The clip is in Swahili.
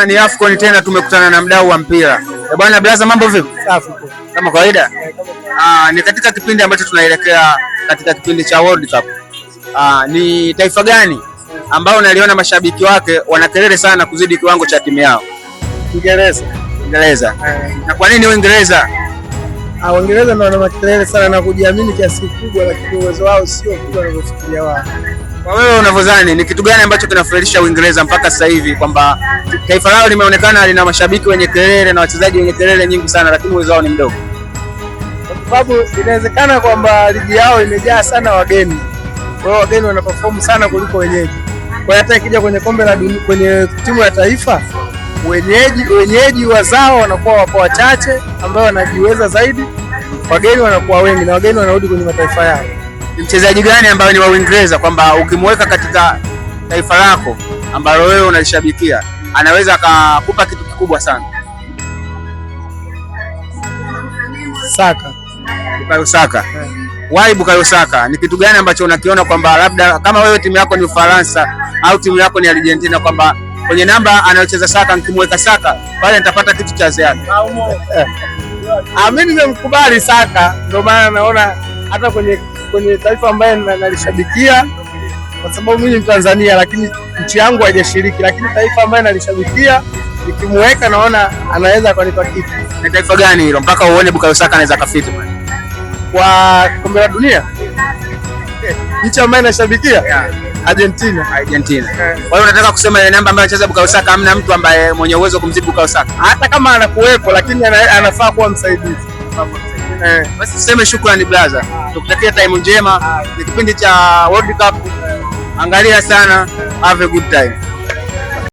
bwana, ni AFCON tena, tumekutana na mdau wa mpira. Bwana Blaza, mambo vipi? Safi. Kama kawaida. Ni katika kipindi ambacho tunaelekea katika kipindi cha World Cup. Ni taifa gani ambao unaliona mashabiki wake wana kelele sana kuzidi kiwango cha timu yao? Uingereza. Na kwa nini Uingereza? Uingereza ndio wana makelele sana na kujiamini kiasi kikubwa, lakini uwezo wao sio kubwa wanavyofikiria wao. Kwa wewe unavyodhani ni kitu gani ambacho kinafurahisha Uingereza mpaka sasa hivi kwamba taifa lao limeonekana lina mashabiki wenye kelele na wachezaji wenye kelele nyingi sana, lakini uwezo wao ni mdogo? Kwa sababu inawezekana kwamba ligi yao imejaa sana wageni. Kwa hiyo wageni wanaperform sana kuliko wenyeji. Kwa hiyo hata ikija kwenye kombe la dunia, kwenye timu ya taifa, wenyeji wazao wanakuwa wapo wachache ambao wanajiweza zaidi, wageni wanakuwa wengi na wageni wanarudi kwenye mataifa yao. Ni mchezaji gani ambaye ni wa Uingereza kwamba ukimweka katika taifa lako ambalo wewe unalishabikia anaweza akakupa kitu kikubwa sana? Bukayo Saka. Why Bukayo Saka? Ni kitu gani ambacho unakiona kwamba labda kama wewe timu yako ni Ufaransa au timu yako ni Argentina kwamba kwenye namba anayocheza Saka nikimweka Saka pale nitapata kitu cha ziada? Mimi nimemkubali Saka, ndio maana naona hata kwenye taifa ambaye nalishabikia, kwa sababu mimi ni Tanzania lakini nchi yangu haijashiriki, lakini taifa ambaye nalishabikia nikimweka naona anaweza kunipa kitu. Ni taifa gani hilo mpaka uone Bukayo Saka anaweza kafiti kwa kombe la dunia? Nchi ambaye nashabikia Argentina. Kwa hiyo unataka kusema ile namba ambayo anacheza Bukayo Saka hamna mtu ambaye mwenye uwezo kumzidi Bukayo Saka? Hata kama anakuwepo lakini anafaa kuwa msaidizi. Basi tuseme shukrani Blaza. Tukutakia time njema. Ni kipindi cha World Cup. Angalia sana. Have a good time.